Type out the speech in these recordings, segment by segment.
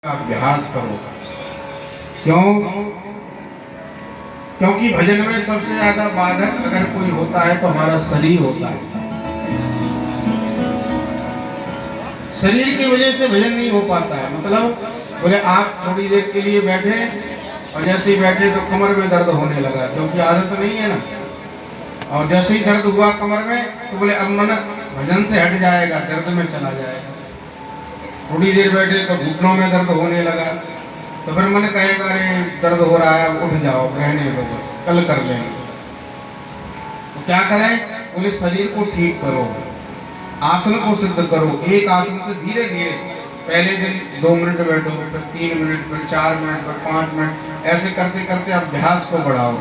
अभ्यास करो। क्यों? क्योंकि भजन में सबसे ज्यादा बाधक अगर कोई होता है तो हमारा शरीर होता है। शरीर की वजह से भजन नहीं हो पाता है। मतलब बोले आप थोड़ी देर के लिए बैठे और जैसे ही बैठे तो कमर में दर्द होने लगा, क्योंकि आदत नहीं है ना। और जैसे ही दर्द हुआ कमर में तो बोले अब मन भजन से हट जाएगा, दर्द में चला जाएगा। थोड़ी देर बैठे तो घुटनों में दर्द होने लगा, तो फिर मन कहेगा अरे दर्द हो रहा है, उठ जाओ, रहने दो, बस कल कर लेंगे। तो क्या करें? बोले शरीर को ठीक करो, आसन को सिद्ध करो। एक आसन से धीरे धीरे पहले दिन 2 मिनट बैठो, फिर 3 मिनट, फिर 4 मिनट, फिर 5 मिनट, ऐसे करते करते अभ्यास को बढ़ाओ।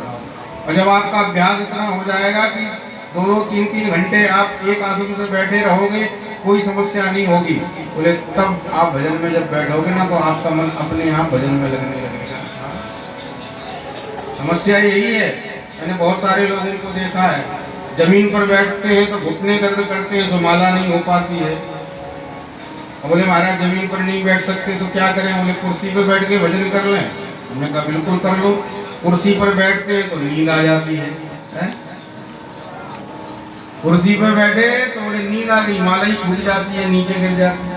और जब आपका अभ्यास इतना हो जाएगा कि 2-2, 3-3 घंटे आप एक आसन से बैठे रहोगे, कोई समस्या नहीं होगी। बोले तब आप भजन में जब बैठोगे ना तो आपका मन अपने आप भजन में लगने लगेगा। समस्या यही है, मैंने बहुत सारे लोगों को देखा है, जमीन पर बैठते हैं तो घुटने दर्द करते हैं, तो माला नहीं हो पाती है। बोले महाराज जमीन पर नहीं बैठ सकते तो क्या करें? बोले कुर्सी पर बैठ के भजन कर लें। हमने कहा बिल्कुल कर लो। कुर्सी पर बैठते हैं तो नींद आ जाती है? कुर्सी पर बैठे तो बोले नींद आ गई, माला ही छूट जाती है, नीचे गिर जाती है।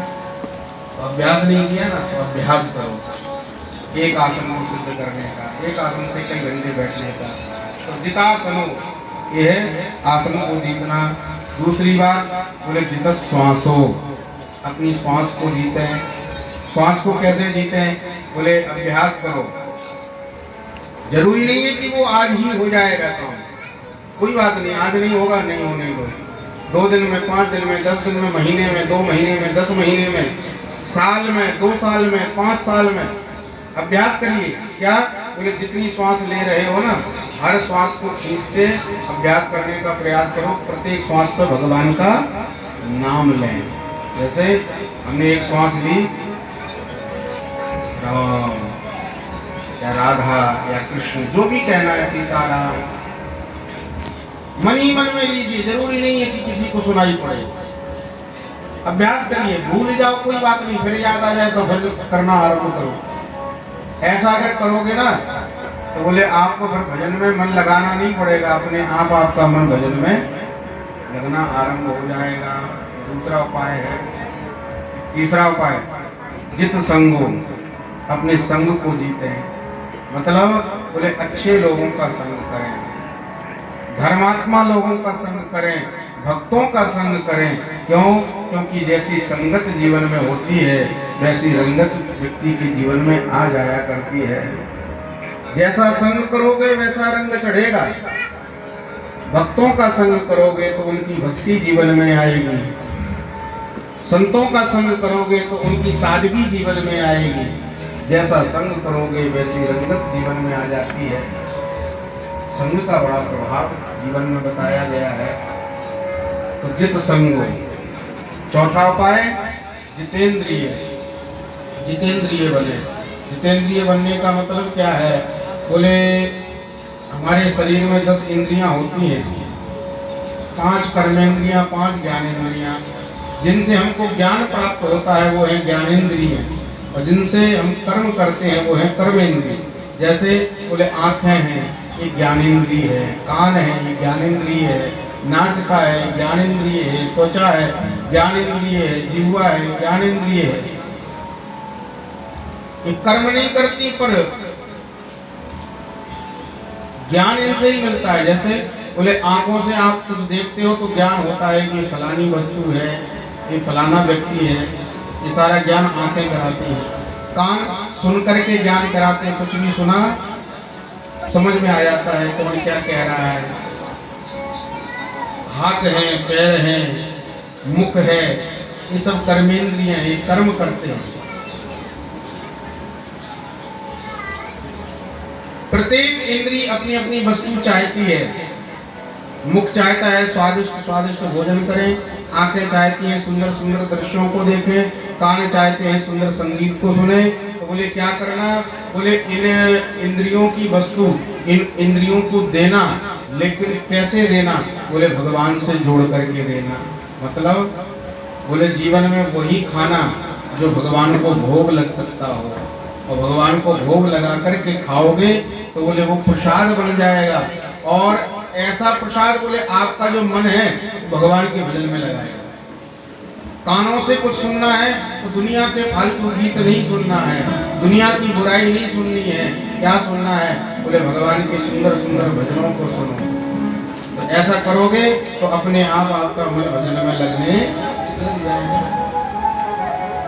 तो अभ्यास नहीं किया ना, तो अभ्यास करो एक आसन को सिद्ध करने का, एक आसन से कई घंटे बैठने का। तो जितासनो, ये है आसन को जीतना। दूसरी बात बोले जित श्वासो, अपनी श्वास को जीते हैं। श्वास को कैसे जीते हैं? बोले अभ्यास करो। जरूरी नहीं है कि वो आज ही हो जाएगा काम, कोई बात नहीं, आज नहीं होगा, नहीं होने दो। 2 दिन में, 5 दिन में, 10 दिन में, महीने में, 2 महीने में, 10 महीने में, साल में, 2 साल में, 5 साल में अभ्यास करिए। क्या? बोले जितनी श्वास ले रहे हो ना, हर श्वास को खींचते अभ्यास करने का प्रयास करो। प्रत्येक श्वास पर भगवान का नाम लें। जैसे हमने एक श्वास ली, राम या राधा या कृष्ण, जो भी कहना है, सीताराम, मन ही मन में लीजिए। जरूरी नहीं है कि किसी को सुनाई पड़े। अभ्यास करिए, भूल जाओ कोई बात नहीं, फिर याद आ जाए तो फिर करना आरंभ करो। ऐसा अगर करोगे ना तो बोले आपको फिर भजन में मन लगाना नहीं पड़ेगा, अपने आप आपका मन भजन में लगना आरंभ हो जाएगा। दूसरा उपाय है, तीसरा उपाय जित संगो, अपने संग को जीते हैं। मतलब बोले अच्छे लोगों का संग करें, धर्मात्मा लोगों का संग करें, भक्तों का संग करें। क्यों? क्योंकि जैसी संगत जीवन में होती है वैसी रंगत व्यक्ति के जीवन में आ जाया करती है। जैसा संग करोगे वैसा रंग चढ़ेगा। भक्तों का संग करोगे तो उनकी भक्ति जीवन में आएगी, संतों का संग करोगे तो उनकी सादगी जीवन में आएगी। जैसा संग करोगे वैसी रंगत जीवन में आ जाती है। संग का बड़ा प्रभाव जीवन में बताया गया है। तो जित संगो। चौथा उपाय जितेंद्रिय, जितेंद्रिय बने। जितेंद्रिय बनने का मतलब क्या है? बोले हमारे शरीर में 10 इंद्रियां होती हैं, 5 कर्मेंद्रियां, 5 ज्ञानेंद्रियां। जिनसे हमको ज्ञान प्राप्त होता है वो है ज्ञानेंद्रिय, और जिनसे हम कर्म करते हैं वो है कर्मेंद्रिय। जैसे बोले आँखें हैं, ये ज्ञानेंद्रिय है, कान है, ये ज्ञानेंद्रिय है, नासिका है, ज्ञानेंद्रिय है, त्वचा है, ज्ञानेंद्रिय है, जिह्वा है, ज्ञानेंद्रिय है। ये कर्म नहीं करती पर ज्ञान इनसे ही मिलता है। जैसे बोले आंखों से आप कुछ देखते हो तो ज्ञान होता है कि फलानी वस्तु है, ये फलाना व्यक्ति है, ये सारा ज्ञान आंखें कराती हैं। कान सुन करके ज्ञान कराते हैं, कुछ भी सुना समझ में आ जाता है कौन क्या कह रहा है। हाथ है, पैर है, मुख है, ये सब कर्मेंद्रिय हैं, ये कर्म करते हैं। प्रत्येक इंद्रिय अपनी अपनी वस्तु चाहती है। मुख चाहता है स्वादिष्ट स्वादिष्ट भोजन करें, आंखें चाहती हैं सुंदर सुंदर दृश्यों को देखें, कान चाहते हैं सुंदर संगीत को सुने। तो बोले क्या करना? बोले इन इंद्रियों की वस्तु, इन इंद्रियों को देना, लेकिन कैसे देना? बोले भगवान से जोड़ करके देना। मतलब बोले जीवन में वही खाना जो भगवान को भोग लग सकता हो, और भगवान को भोग लगा करके खाओगे तो बोले वो प्रसाद बन जाएगा। और ऐसा प्रसाद बोले आपका जो मन है भगवान के भजन में लगाएगा। कानों से कुछ सुनना है तो दुनिया के फालतू गीत नहीं सुनना है, दुनिया की बुराई नहीं सुननी है। क्या सुनना है? बोले भगवान के सुंदर सुंदर भजनों को सुनो। तो ऐसा करोगे तो अपने आप आपका मन भजन में लगने लग जाएगा।